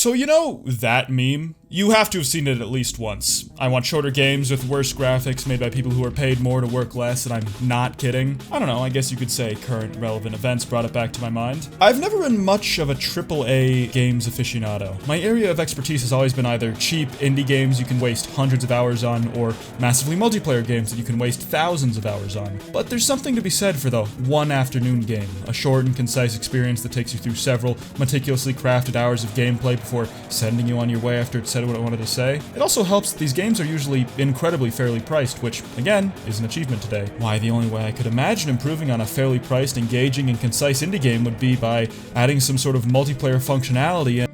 So you know that meme? You have to have seen it at least once. I want shorter games with worse graphics made by people who are paid more to work less, and I'm not kidding. I don't know, I guess you could say current relevant events brought it back to my mind. I've never been much of a AAA games aficionado. My area of expertise has always been either cheap indie games you can waste hundreds of hours on, or massively multiplayer games that you can waste thousands of hours on. But there's something to be said for the one afternoon game, a short and concise experience that takes you through several meticulously crafted hours of gameplay before sending you on your way after it said what it wanted to say. It also helps that these games are usually incredibly fairly priced, which, again, is an achievement today. Why, the only way I could imagine improving on a fairly priced, engaging, and concise indie game would be by adding some sort of multiplayer functionality.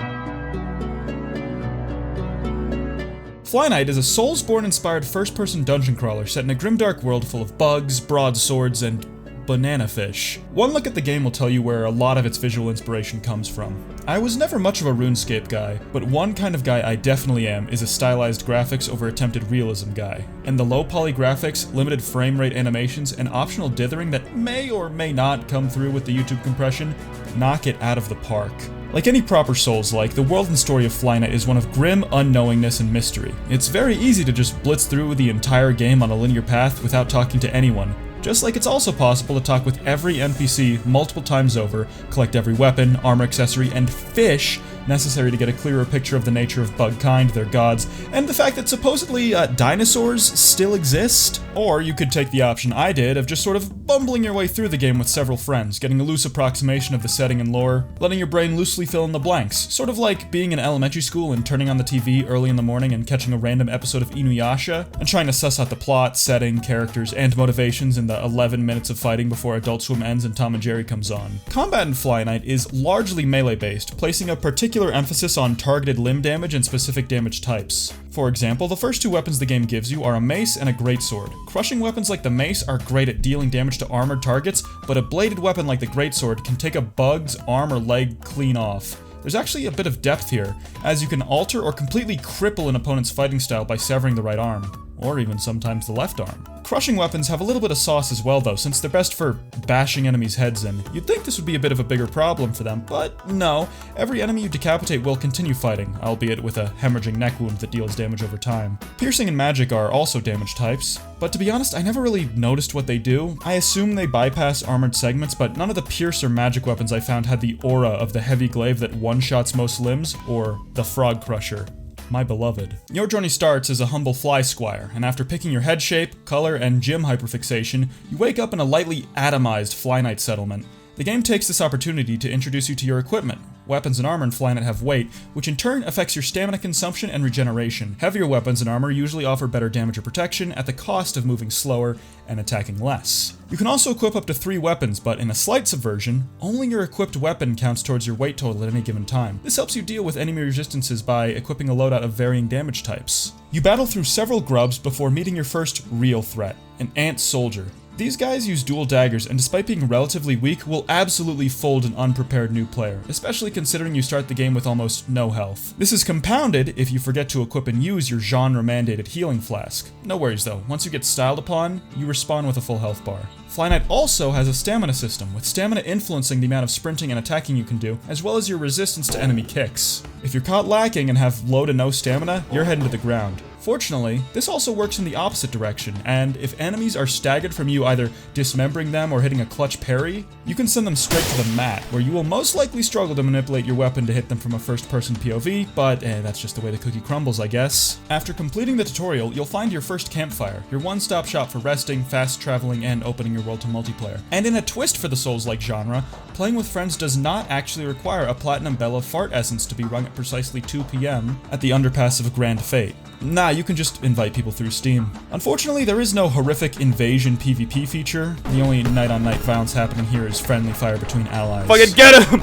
FlyKnight is a Soulsborne-inspired first-person dungeon crawler set in a grimdark world full of bugs, broadswords, and banana fish. One look at the game will tell you where a lot of its visual inspiration comes from. I was never much of a RuneScape guy, but one kind of guy I definitely am is a stylized graphics over attempted realism guy. And the low poly graphics, limited frame rate animations, and optional dithering that may or may not come through with the YouTube compression knock it out of the park. Like any proper Souls-like, the world and story of FlyKnight is one of grim unknowingness and mystery. It's very easy to just blitz through the entire game on a linear path without talking to anyone. Just like it's also possible to talk with every NPC multiple times over, collect every weapon, armor accessory, and fish necessary to get a clearer picture of the nature of bug kind, their gods, and the fact that supposedly dinosaurs still exist. Or you could take the option I did of just sort of bumbling your way through the game with several friends, getting a loose approximation of the setting and lore, letting your brain loosely fill in the blanks, sort of like being in elementary school and turning on the TV early in the morning and catching a random episode of Inuyasha, and trying to suss out the plot, setting, characters, and motivations in the 11 minutes of fighting before Adult Swim ends and Tom and Jerry comes on. Combat in FlyKnight is largely melee-based, placing a particular emphasis on targeted limb damage and specific damage types. For example, the first two weapons the game gives you are a mace and a greatsword. Crushing weapons like the mace are great at dealing damage to armored targets, but a bladed weapon like the greatsword can take a bug's arm or leg clean off. There's actually a bit of depth here, as you can alter or completely cripple an opponent's fighting style by severing the right arm, or even sometimes the left arm. Crushing weapons have a little bit of sauce as well though, since they're best for bashing enemies' heads in. You'd think this would be a bit of a bigger problem for them, but no. Every enemy you decapitate will continue fighting, albeit with a hemorrhaging neck wound that deals damage over time. Piercing and magic are also damage types, but to be honest, I never really noticed what they do. I assume they bypass armored segments, but none of the pierce or magic weapons I found had the aura of the heavy glaive that one-shots most limbs, or the frog crusher. My beloved. Your journey starts as a humble fly squire, and after picking your head shape, color, and gym hyperfixation, you wake up in a lightly atomized FlyKnight settlement. The game takes this opportunity to introduce you to your equipment. Weapons and armor in FlyKnight have weight, which in turn affects your stamina consumption and regeneration. Heavier weapons and armor usually offer better damage or protection at the cost of moving slower and attacking less. You can also equip up to 3 weapons, but in a slight subversion, only your equipped weapon counts towards your weight total at any given time. This helps you deal with enemy resistances by equipping a loadout of varying damage types. You battle through several grubs before meeting your first real threat, an ant soldier. These guys use dual daggers, and despite being relatively weak, will absolutely fold an unprepared new player, especially considering you start the game with almost no health. This is compounded if you forget to equip and use your genre-mandated healing flask. No worries though, once you get styled upon, you respawn with a full health bar. FlyKnight also has a stamina system, with stamina influencing the amount of sprinting and attacking you can do, as well as your resistance to enemy kicks. If you're caught lacking and have low to no stamina, you're heading to the ground. Fortunately, this also works in the opposite direction, and if enemies are staggered from you either dismembering them or hitting a clutch parry, you can send them straight to the mat, where you will most likely struggle to manipulate your weapon to hit them from a first-person POV, but that's just the way the cookie crumbles, I guess. After completing the tutorial, you'll find your first campfire, your one-stop shop for resting, fast traveling, and opening your world to multiplayer. And in a twist for the Souls-like genre, playing with friends does not actually require a Platinum Bella fart essence to be rung at precisely 2 PM at the underpass of Grand Fate. Nah, you can just invite people through Steam. Unfortunately, there is no horrific invasion PvP feature. The only night-on-night violence happening here is friendly fire between allies. Fucking get him!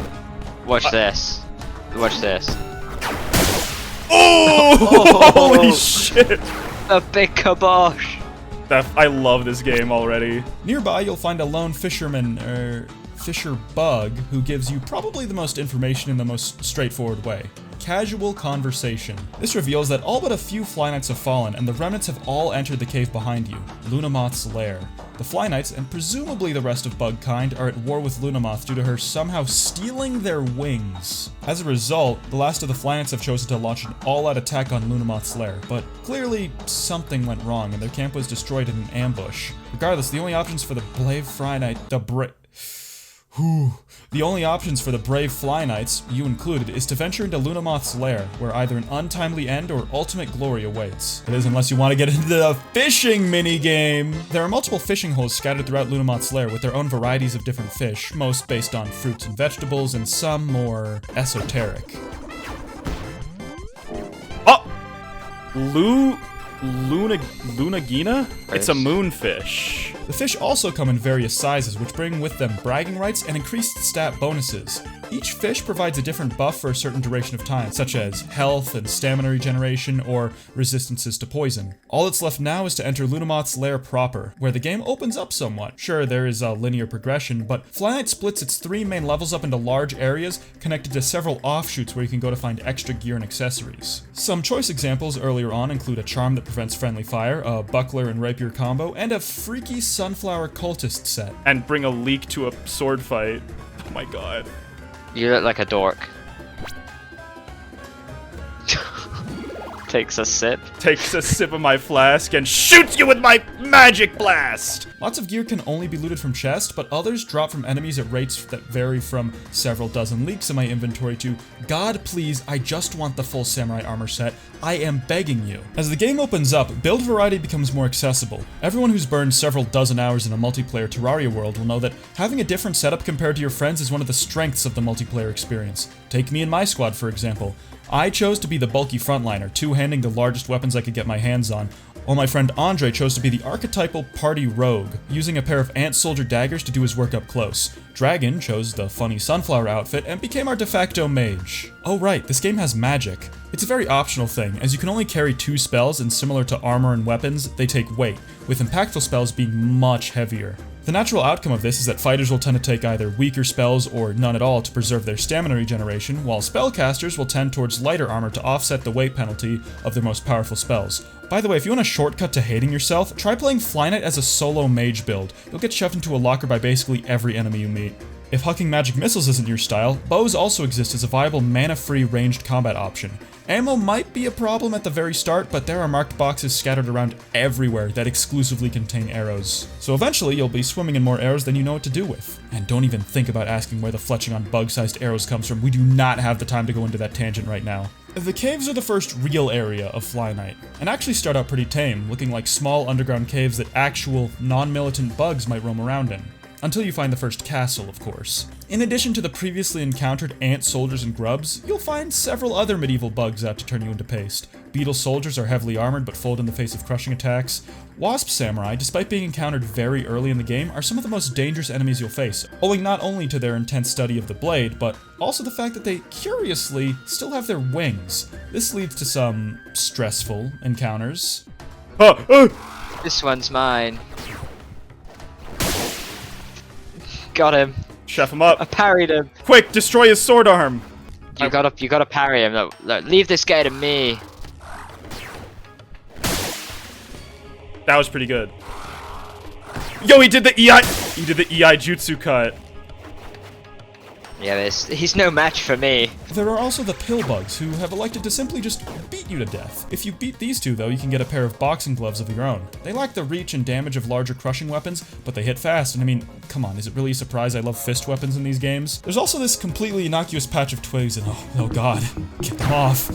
Watch this. Watch this. Oh! Holy shit! A big kabosh! I love this game already. Nearby, you'll find a lone fisherman, fisher bug, who gives you probably the most information in the most straightforward way. casual conversation. This reveals that all but a few FlyKnights have fallen, and the remnants have all entered the cave behind you, Lunamoth's lair. The FlyKnights, and presumably the rest of Bugkind, are at war with Lunamoth due to her somehow stealing their wings. As a result, the last of the FlyKnights have chosen to launch an all-out attack on Lunamoth's lair, but clearly something went wrong and their camp was destroyed in an ambush. Regardless, the only options for the brave FlyKnight, the only options for the brave FlyKnights, you included, is to venture into Lunamoth's lair, where either an untimely end or ultimate glory awaits. That is, unless you want to get into the fishing minigame. There are multiple fishing holes scattered throughout Lunamoth's lair with their own varieties of different fish, most based on fruits and vegetables, and some more esoteric. Oh! Lunagina? It's a moonfish. The fish also come in various sizes, which bring with them bragging rights and increased stat bonuses. Each fish provides a different buff for a certain duration of time, such as health and stamina regeneration or resistances to poison. All that's left now is to enter Lunamoth's lair proper, where the game opens up somewhat. Sure, there is a linear progression, but FlyKnight splits its 3 main levels up into large areas connected to several offshoots where you can go to find extra gear and accessories. Some choice examples earlier on include a charm that prevents friendly fire, a buckler and rapier combo, and a freaky sunflower cultist set. And bring a leek to a sword fight. Oh my god. You look like a dork. Takes a sip. Takes a sip of my flask and shoots you with my magic blast! Lots of gear can only be looted from chests, but others drop from enemies at rates that vary from several dozen leaks in my inventory to, God please, I just want the full samurai armor set, I am begging you. As the game opens up, build variety becomes more accessible. Everyone who's burned several dozen hours in a multiplayer Terraria world will know that having a different setup compared to your friends is one of the strengths of the multiplayer experience. Take me and my squad, for example. I chose to be the bulky frontliner, two-handing the largest weapons I could get my hands on, while my friend Andre chose to be the archetypal party rogue, using a pair of ant soldier daggers to do his work up close. Dragon chose the funny sunflower outfit and became our de facto mage. Oh right, this game has magic. It's a very optional thing, as you can only carry 2 spells, and similar to armor and weapons, they take weight, with impactful spells being much heavier. The natural outcome of this is that fighters will tend to take either weaker spells or none at all to preserve their stamina regeneration, while spellcasters will tend towards lighter armor to offset the weight penalty of their most powerful spells. By the way, if you want a shortcut to hating yourself, try playing FlyKnight as a solo mage build. You'll get shoved into a locker by basically every enemy you meet. If hucking magic missiles isn't your style, bows also exist as a viable mana-free ranged combat option. Ammo might be a problem at the very start, but there are marked boxes scattered around everywhere that exclusively contain arrows. So eventually you'll be swimming in more arrows than you know what to do with. And don't even think about asking where the fletching on bug-sized arrows comes from. We do not have the time to go into that tangent right now. The caves are the first real area of FlyKnight, and actually start out pretty tame, looking like small underground caves that actual, non-militant bugs might roam around in. Until you find the first castle, of course. In addition to the previously encountered ant soldiers and grubs, you'll find several other medieval bugs out to turn you into paste. Beetle soldiers are heavily armored but fold in the face of crushing attacks. Wasp samurai, despite being encountered very early in the game, are some of the most dangerous enemies you'll face, owing not only to their intense study of the blade, but also the fact that they, curiously, still have their wings. This leads to some stressful encounters. This one's mine. Got him. Chef him up. I parried him. Quick, destroy his sword arm. You gotta parry him. Look, leave this guy to me. That was pretty good. Yo, he did the EI. He did the EI jutsu cut. Yeah, he's no match for me. There are also the pill bugs, who have elected to simply just beat you to death. If you beat these two, though, you can get a pair of boxing gloves of your own. They lack the reach and damage of larger crushing weapons, but they hit fast, and I mean, come on, is it really a surprise I love fist weapons in these games? There's also this completely innocuous patch of twigs, and oh god, get them off.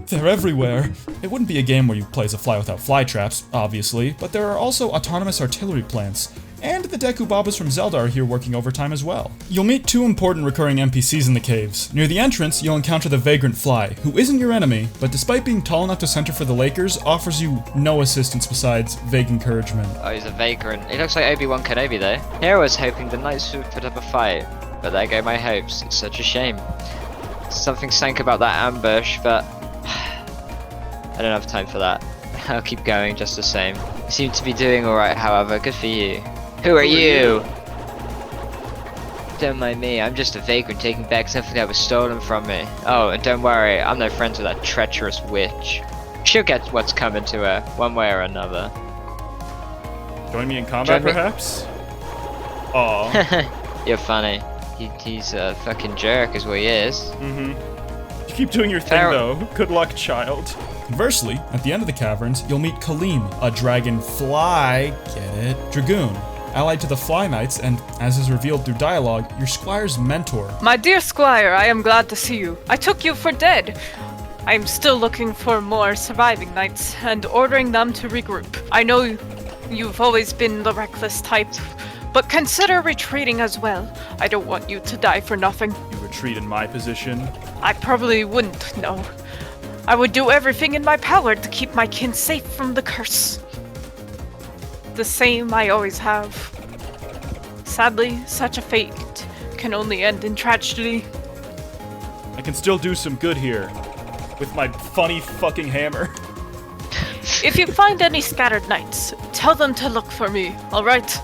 They're everywhere. It wouldn't be a game where you play as a fly without fly traps, obviously, but there are also autonomous artillery plants. And the Dekubabas from Zelda are here working overtime as well. You'll meet 2 important recurring NPCs in the caves. Near the entrance, you'll encounter the Vagrant Fly, who isn't your enemy, but despite being tall enough to center for the Lakers, offers you no assistance besides vague encouragement. Oh, he's a vagrant. He looks like Obi-Wan Kenobi though. Here I was hoping the Knights would put up a fight, but there go my hopes. It's such a shame. Something sank about that ambush, but I don't have time for that. I'll keep going just the same. You seem to be doing alright, however. Good for you. Who are you? don't mind me. I'm just a vagrant taking back something that was stolen from me. Oh, and don't worry, I'm no friend to that treacherous witch. She'll get what's coming to her, one way or another. Join me in combat, perhaps? Aw. You're funny. He's a fucking jerk is what he is. You keep doing your thing, though. Good luck, child. Conversely, at the end of the caverns, you'll meet Kaleem, a dragonfly, get it, dragoon, allied to the FlyKnights, and, as is revealed through dialogue, your Squire's mentor. My dear Squire, I am glad to see you. I took you for dead. I am still looking for more surviving knights and ordering them to regroup. I know you've always been the reckless type, but consider retreating as well. I don't want you to die for nothing. You retreat in my position? I probably wouldn't, no. I would do everything in my power to keep my kin safe from the curse. The same I always have. Sadly, such a fate can only end in tragedy. I can still do some good here. With my funny fucking hammer. If you find any scattered knights, tell them to look for me, alright?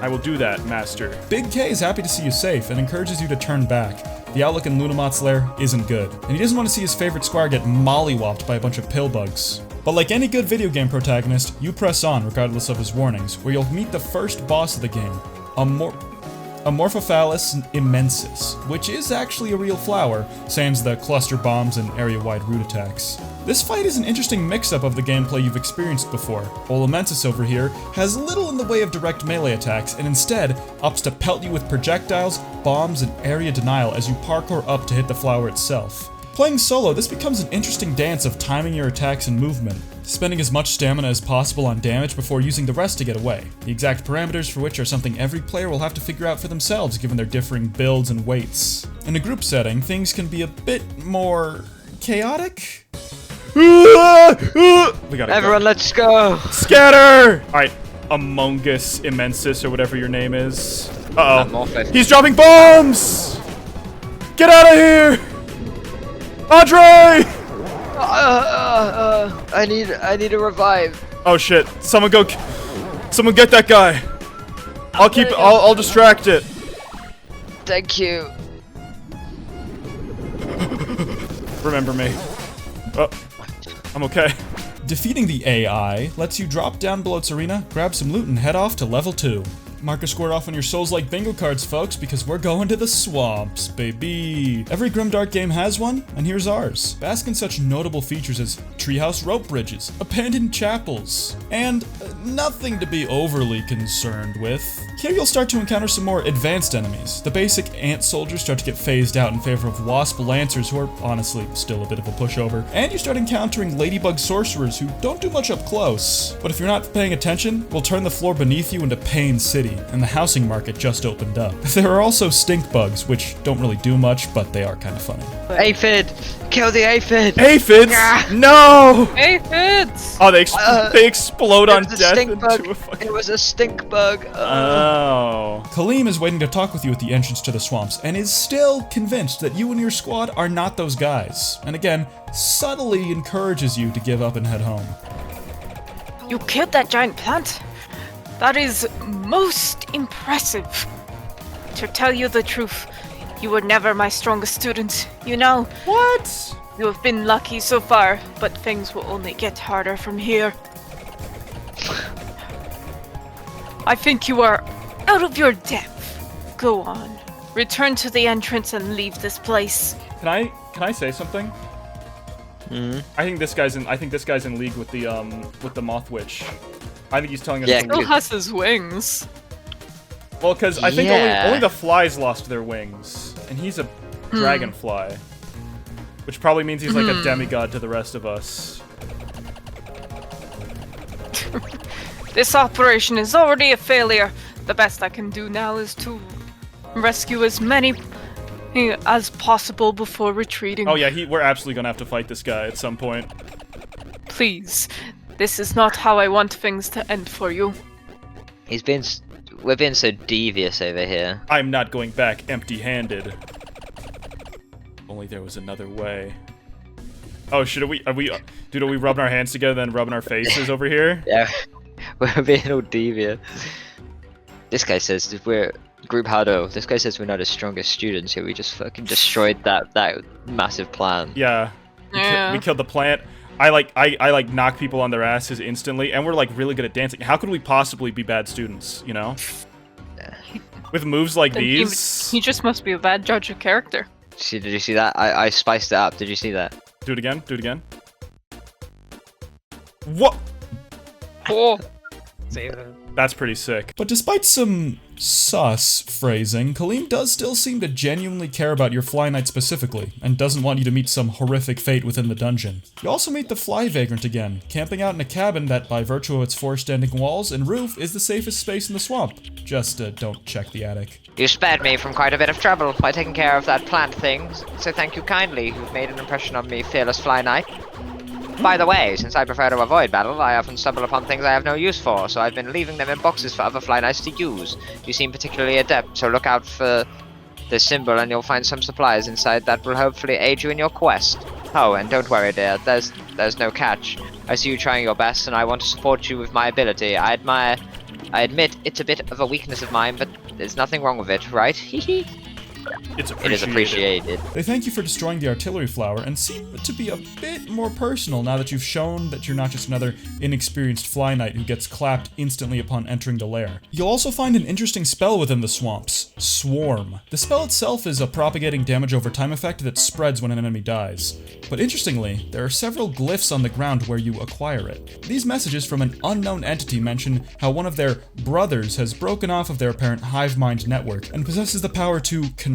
I will do that, master. Big K is happy to see you safe and encourages you to turn back. The outlook in Lunamott's lair isn't good, and he doesn't want to see his favorite Squire get mollywopped by a bunch of pillbugs. But like any good video game protagonist, you press on regardless of his warnings, where you'll meet the first boss of the game, Amorphophallus immensis, which is actually a real flower, sans the cluster bombs and area-wide root attacks. This fight is an interesting mix-up of the gameplay you've experienced before. Immensis over here has little in the way of direct melee attacks, and instead opts to pelt you with projectiles, bombs, and area denial as you parkour up to hit the flower itself. Playing solo, this becomes an interesting dance of timing your attacks and movement, spending as much stamina as possible on damage before using the rest to get away, the exact parameters for which are something every player will have to figure out for themselves given their differing builds and weights. In a group setting, things can be a bit more chaotic? We gotta Everyone, go. let's go! Scatter! Alright, Amongus Immensis, or whatever your name is. Uh-oh. Amorphophallus. He's dropping bombs! Get out of here! Andre! I need a revive. Oh shit, someone get that guy. I'll distract it. Thank you. Remember me. Oh, I'm okay. Defeating the AI lets you drop down below its arena, grab some loot, and head off to level 2. Mark a square off on your Souls-like bingo cards, folks, because we're going to the swamps, baby. Every grimdark game has one, and here's ours. Bask in such notable features as treehouse rope bridges, abandoned chapels, and nothing to be overly concerned with. Here you'll start to encounter some more advanced enemies. The basic ant soldiers start to get phased out in favor of wasp lancers, who are honestly still a bit of a pushover. And you start encountering ladybug sorcerers who don't do much up close. But if you're not paying attention, we'll turn the floor beneath you into Pain City, and the housing market just opened up. There are also stink bugs, which don't really do much, but they are kind of funny. Aphid! Kill the aphid! Aphids? Ah. No! Aphids! Oh, they explode on death stink bug. into a fucking... It was a stink bug. Oh. Kaleem is waiting to talk with you at the entrance to the swamps, and is still convinced that you and your squad are not those guys. And again, subtly encourages you to give up and head home. You killed that giant plant? That is most impressive. To tell you the truth, you were never my strongest student, you know. What? You have been lucky so far, but things will only get harder from here. I think you are out of your depth. Go on. Return to the entrance and leave this place. Can I say something? I think this guy's in league with the Moth Witch. I think he's telling us. Yeah, to Still leave. has his wings. Well, because I think Yeah. only the flies lost their wings, and he's a dragonfly, which probably means he's like a demigod to the rest of us. This operation is already a failure. The best I can do now is to rescue as many as possible before retreating. Oh yeah, we're absolutely gonna have to fight this guy at some point. Please, this is not how I want things to end for you. We're being so devious over here. I'm not going back empty-handed. Only there was another way. Oh, are we rubbing our hands together then rubbing our faces over here? Yeah, we're being all devious. This guy says we're Group huddle. This guy says we're not his strongest students here. We just fucking destroyed that massive plan. Yeah. We killed the plant. I like knock people on their asses instantly, and we're like really good at dancing. How could we possibly be bad students, you know? With moves like Then these. he just must be a bad judge of character. Did you see that? I spiced it up. Did you see that? Do it again. Do it again. What? Oh. That's pretty sick. But despite some sus phrasing, Kaleem does still seem to genuinely care about your FlyKnight specifically, and doesn't want you to meet some horrific fate within the dungeon. You also meet the Fly Vagrant again, camping out in a cabin that, by virtue of its four standing walls and roof, is the safest space in the swamp. Just don't check the attic. You spared me from quite a bit of trouble by taking care of that plant thing, so thank you kindly. You've made an impression on me, fearless FlyKnight. By the way, since I prefer to avoid battle, I often stumble upon things I have no use for, so I've been leaving them in boxes for other FlyKnights to use. You seem particularly adept, so look out for this symbol and you'll find some supplies inside that will hopefully aid you in your quest. Oh, and don't worry dear, there's no catch. I see you trying your best and I want to support you with my ability. I admit it's a bit of a weakness of mine, but there's nothing wrong with it, right? Hehe. It's appreciated. It is appreciated. They thank you for destroying the artillery flower and seem to be a bit more personal now that you've shown that you're not just another inexperienced FlyKnight who gets clapped instantly upon entering the lair. You'll also find an interesting spell within the swamps, Swarm. The spell itself is a propagating damage over time effect that spreads when an enemy dies. But interestingly, there are several glyphs on the ground where you acquire it. These messages from an unknown entity mention how one of their brothers has broken off of their apparent hive mind network and possesses the power to control.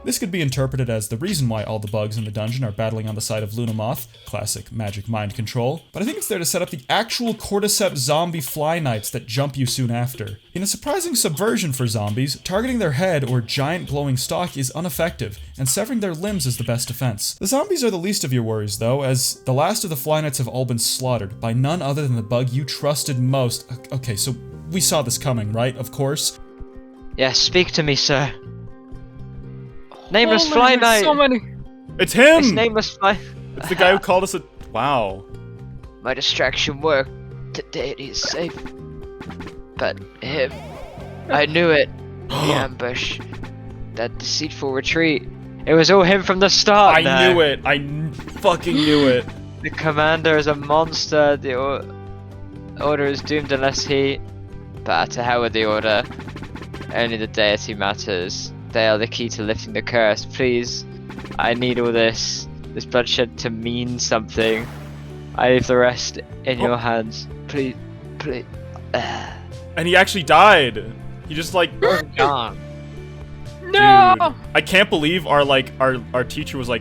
This could be interpreted as the reason why all the bugs in the dungeon are battling on the side of Lunamoth, classic magic mind control, but I think it's there to set up the actual cordyceps zombie FlyKnights that jump you soon after. In a surprising subversion for zombies, targeting their head or giant glowing stalk is ineffective, and severing their limbs is the best defense. The zombies are the least of your worries though, as the last of the FlyKnights have all been slaughtered by none other than the bug you trusted most. Okay, so we saw this coming, right? Of course. Yes, speak to me, sir. Nameless Oh man, there's FlyKnight! so many. It's him! It's nameless Fly... It's the guy who called us a... Wow. My distraction worked. Today he is safe. But him... I knew it. The ambush. That deceitful retreat. It was all him from the start. I knew it. Fucking knew it. The commander is a monster. The order is doomed unless he... But to hell with the order. Only the deity matters. They are the key to lifting the curse. Please, I need all this bloodshed to mean something. I leave the rest in your hands. Please, please. And he actually died. He just like... Gone. No! Dude, I can't believe our teacher was like,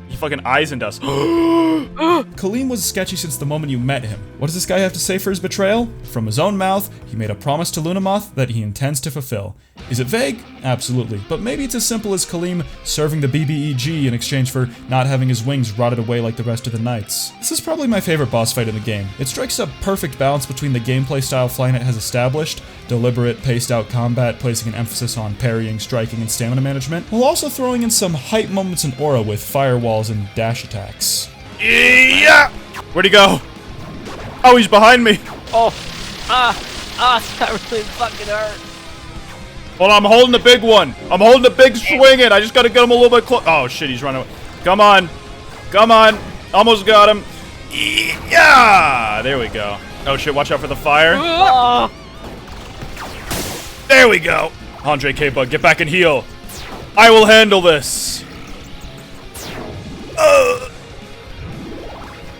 he fucking Eisened us. Kaleem was sketchy since the moment you met him. What does this guy have to say for his betrayal? From his own mouth, he made a promise to Lunamoth that he intends to fulfill. Is it vague? Absolutely. But maybe it's as simple as Kaleem serving the BBEG in exchange for not having his wings rotted away like the rest of the knights. This is probably my favorite boss fight in the game. It strikes a perfect balance between the gameplay style FlyKnight has established, deliberate, paced-out combat, placing an emphasis on parrying, striking, and stamina management, while also throwing in some hype moments and aura with firewalls and dash attacks. Yeah! Where'd he go? Oh, he's behind me. Oh, that really fucking hurt. Hold on, I'm holding the big one. I'm holding the big swinging. I just gotta get him a little bit close. Oh shit, he's running away. Come on. Come on. Almost got him. Yeah! There we go. Oh shit, watch out for the fire. There we go. Andre K-Bug, get back and heal. I will handle this.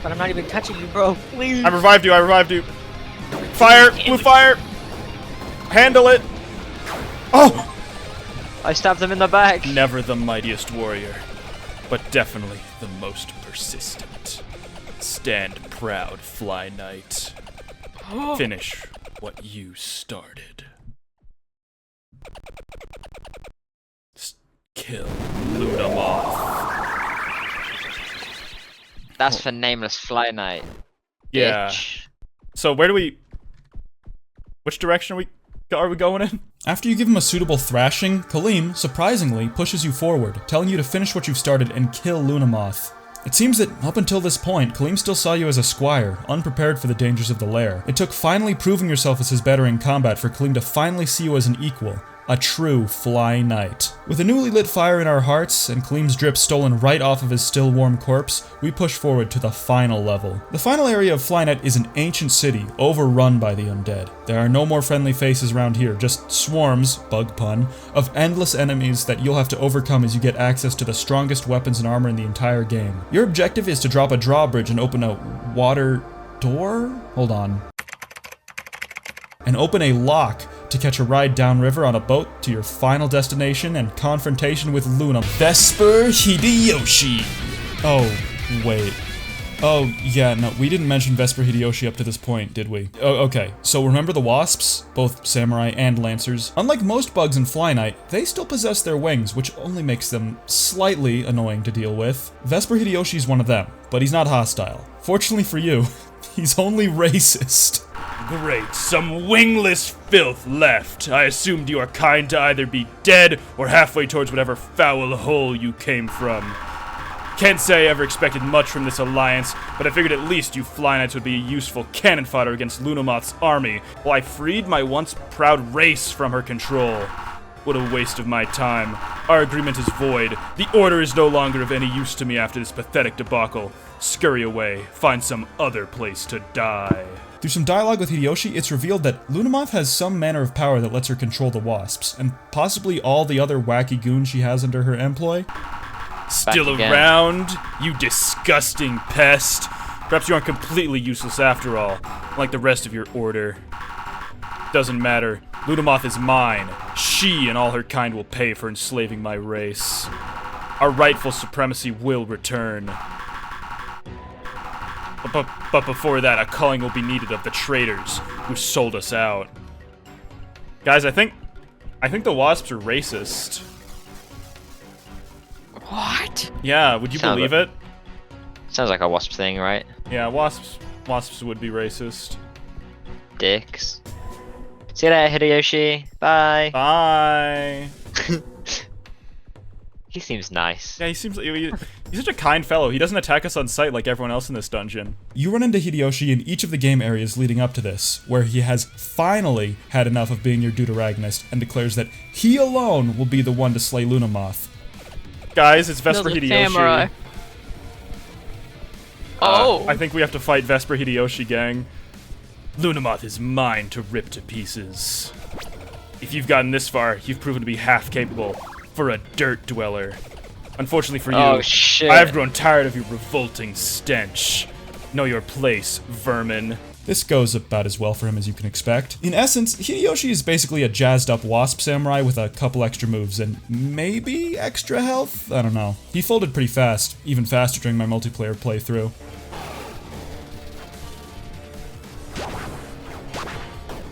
But I'm not even touching you, bro. Please. I revived you, I revived you. Fire, blue fire. Handle it. Oh! I stabbed him in the back. Never the mightiest warrior, but definitely the most persistent. Stand proud, FlyKnight. Finish what you started. Kill Lunamoth. That's for nameless FlyKnight. Yeah. Bitch. So where do we... Which direction are we going in? After you give him a suitable thrashing, Kaleem, surprisingly, pushes you forward, telling you to finish what you've started and kill Lunamoth. It seems that, up until this point, Kaleem still saw you as a squire, unprepared for the dangers of the lair. It took finally proving yourself as his better in combat for Kaleem to finally see you as an equal, a true FlyKnight. With a newly lit fire in our hearts and Kaleem's drip stolen right off of his still warm corpse, we push forward to the final level. The final area of FlyKnight is an ancient city overrun by the undead. There are no more friendly faces around here, just swarms, bug pun, of endless enemies that you'll have to overcome as you get access to the strongest weapons and armor in the entire game. Your objective is to drop a drawbridge and open a water door? Hold on. And open a lock to catch a ride downriver on a boat to your final destination and confrontation with Luna. Vesper Hideyoshi. Oh, wait. Oh, yeah, no, we didn't mention Vesper Hideyoshi up to this point, did we? Oh, okay, so remember the wasps? Both samurai and lancers. Unlike most bugs in FlyKnight, they still possess their wings, which only makes them slightly annoying to deal with. Vesper Hideyoshi is one of them, but he's not hostile. Fortunately for you, he's only racist. Great, some wingless filth left. I assumed you are kind to either be dead or halfway towards whatever foul hole you came from. Can't say I ever expected much from this alliance, but I figured at least you FlyKnights would be a useful cannon fodder against Lunamoth's army, while I freed my once proud race from her control. What a waste of my time. Our agreement is void. The order is no longer of any use to me after this pathetic debacle. Scurry away. Find some other place to die. Through some dialogue with Hideyoshi, it's revealed that Lunamoth has some manner of power that lets her control the wasps, and possibly all the other wacky goons she has under her employ. Still around, you disgusting pest. Perhaps you aren't completely useless after all, like the rest of your order. Doesn't matter. Lunamoth is mine. She and all her kind will pay for enslaving my race. Our rightful supremacy will return. But before that, a culling will be needed of the traitors who sold us out. Guys, I think the wasps are racist. What? Yeah, would you believe it? Sounds like a wasp thing, right? Yeah, wasps would be racist. Dicks. See you later, Hideyoshi. Bye. Bye. He seems nice. Yeah, he's such a kind fellow. He doesn't attack us on sight like everyone else in this dungeon. You run into Hideyoshi in each of the game areas leading up to this, where he has finally had enough of being your deuteragonist and declares that he alone will be the one to slay Lunamoth. Guys, it's Vesper Hideyoshi. Samurai. Oh. I think we have to fight Vesper Hideyoshi, gang. Lunamoth is mine to rip to pieces. If you've gotten this far, you've proven to be half capable for a dirt dweller. Unfortunately for you, Oh shit. I've grown tired of your revolting stench. Know your place, vermin. This goes about as well for him as you can expect. In essence, Hideyoshi is basically a jazzed up wasp samurai with a couple extra moves and maybe extra health? I don't know. He folded pretty fast, even faster during my multiplayer playthrough.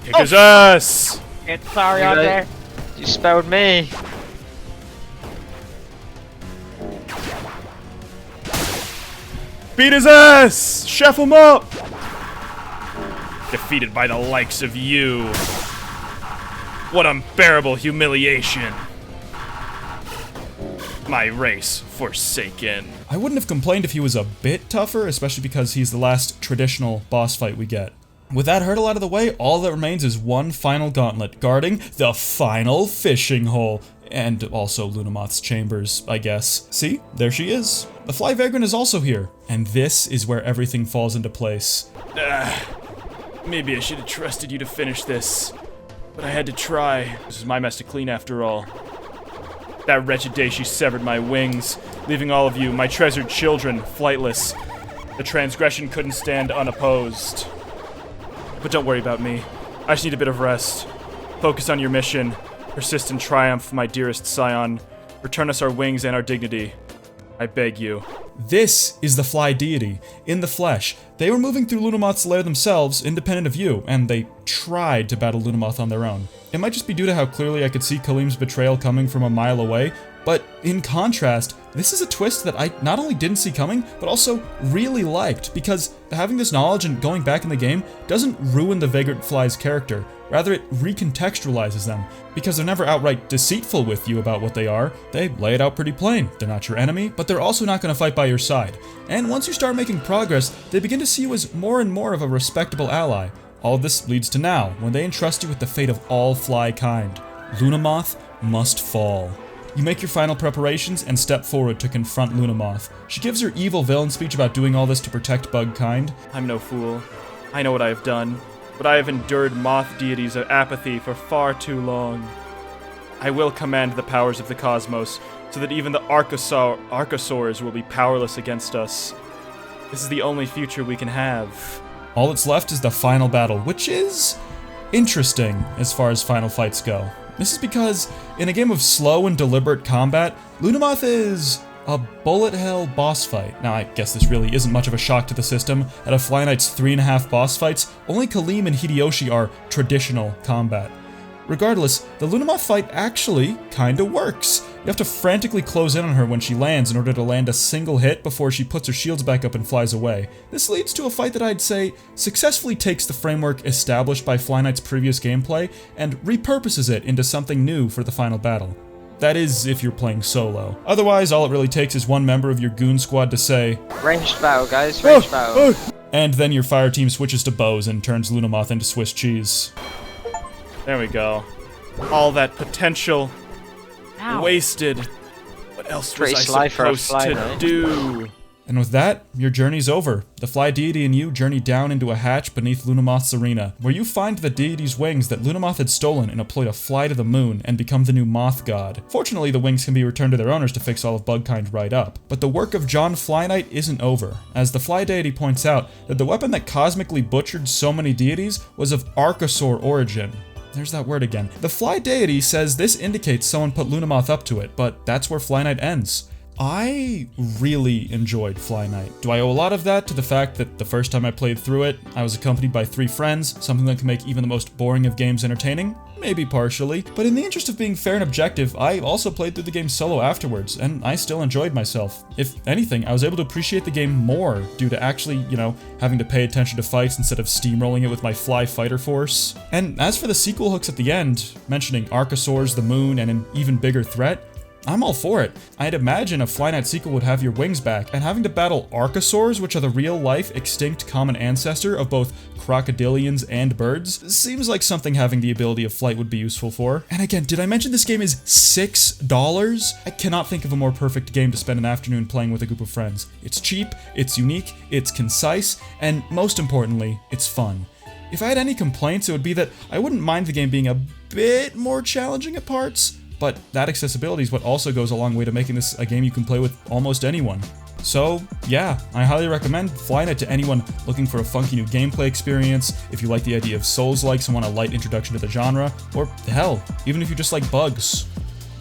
Kick his ass! It's sorry out there. You spelled me. Beat his ass! Chef him up! Defeated by the likes of you. What unbearable humiliation. My race forsaken. I wouldn't have complained if he was a bit tougher, especially because he's the last traditional boss fight we get. With that hurdle out of the way, all that remains is one final gauntlet, guarding the final fishing hole. And also Lunamoth's chambers, I guess. See? There she is. The Fly Vagrant is also here. And this is where everything falls into place. Maybe I should have trusted you to finish this. But I had to try. This is my mess to clean after all. That wretched day she severed my wings, leaving all of you, my treasured children, flightless. The transgression couldn't stand unopposed. But don't worry about me. I just need a bit of rest. Focus on your mission. Persist in triumph, my dearest scion. Return us our wings and our dignity. I beg you. This is the Fly deity, in the flesh. They were moving through Lunamoth's lair themselves, independent of you, and they tried to battle Lunamoth on their own. It might just be due to how clearly I could see Kaleem's betrayal coming from a mile away, but in contrast, this is a twist that I not only didn't see coming, but also really liked, because having this knowledge and going back in the game doesn't ruin the Vagrant Fly's character. Rather, it recontextualizes them, because they're never outright deceitful with you about what they are. They lay it out pretty plain. They're not your enemy, but they're also not going to fight by your side. And once you start making progress, they begin to see you as more and more of a respectable ally. All of this leads to now, when they entrust you with the fate of all Fly kind. Lunamoth must fall. You make your final preparations and step forward to confront Lunamoth. She gives her evil villain speech about doing all this to protect bug kind. I'm no fool. I know what I have done, but I have endured moth deities of apathy for far too long. I will command the powers of the cosmos, so that even the Archosaurs will be powerless against us. This is the only future we can have. All that's left is the final battle, which is interesting as far as final fights go. This is because, in a game of slow and deliberate combat, Lunamoth is a bullet hell boss fight. Now, I guess this really isn't much of a shock to the system. Out of FlyKnight's 3.5 boss fights, only Kaleem and Hideyoshi are traditional combat. Regardless, the Lunamoth fight actually kinda works. You have to frantically close in on her when she lands in order to land a single hit before she puts her shields back up and flies away. This leads to a fight that I'd say successfully takes the framework established by FlyKnight's previous gameplay and repurposes it into something new for the final battle. That is, if you're playing solo. Otherwise, all it really takes is one member of your goon squad to say, Ranged battle, guys, ranged battle. and then your fire team switches to bows and turns Lunamoth into Swiss cheese. There we go. All that potential Ow. wasted. What else was Pretty I sly for a supposed to FlyKnight. do? And with that, your journey's over. The Fly Deity and you journey down into a hatch beneath Lunamoth's arena, where you find the deity's wings that Lunamoth had stolen in a ploy to fly to the moon and become the new Moth God. Fortunately, the wings can be returned to their owners to fix all of Bugkind right up. But the work of John FlyKnight isn't over, as the Fly Deity points out that the weapon that cosmically butchered so many deities was of Archosaur origin. There's that word again. The Fly Deity says this indicates someone put Lunamoth up to it, but that's where FlyKnight ends. I really enjoyed FlyKnight. Do I owe a lot of that to the fact that the first time I played through it, I was accompanied by 3 friends, something that can make even the most boring of games entertaining? Maybe partially, but in the interest of being fair and objective, I also played through the game solo afterwards, and I still enjoyed myself. If anything, I was able to appreciate the game more due to actually, having to pay attention to fights instead of steamrolling it with my Fly Fighter Force. And as for the sequel hooks at the end, mentioning Archosaurs, the moon, and an even bigger threat, I'm all for it. I'd imagine a FlyKnight sequel would have your wings back, and having to battle Archosaurs, which are the real-life, extinct common ancestor of both crocodilians and birds, seems like something having the ability of flight would be useful for. And again, did I mention this game is $6? I cannot think of a more perfect game to spend an afternoon playing with a group of friends. It's cheap, it's unique, it's concise, and most importantly, it's fun. If I had any complaints, it would be that I wouldn't mind the game being a bit more challenging at parts, but that accessibility is what also goes a long way to making this a game you can play with almost anyone. So, yeah, I highly recommend FlyKnight to anyone looking for a funky new gameplay experience, if you like the idea of Souls-likes and want a light introduction to the genre, or hell, even if you just like bugs.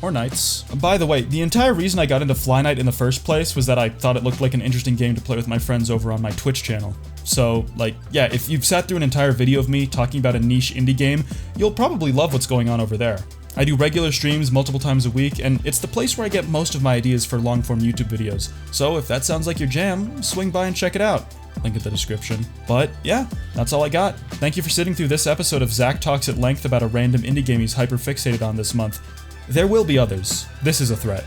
Or knights. By the way, the entire reason I got into FlyKnight in the first place was that I thought it looked like an interesting game to play with my friends over on my Twitch channel. So, yeah, if you've sat through an entire video of me talking about a niche indie game, you'll probably love what's going on over there. I do regular streams multiple times a week, and it's the place where I get most of my ideas for long-form YouTube videos. So if that sounds like your jam, swing by and check it out. Link in the description. But yeah, that's all I got. Thank you for sitting through this episode of Zach Talks at length about a random indie game he's hyper-fixated on this month. There will be others. This is a threat.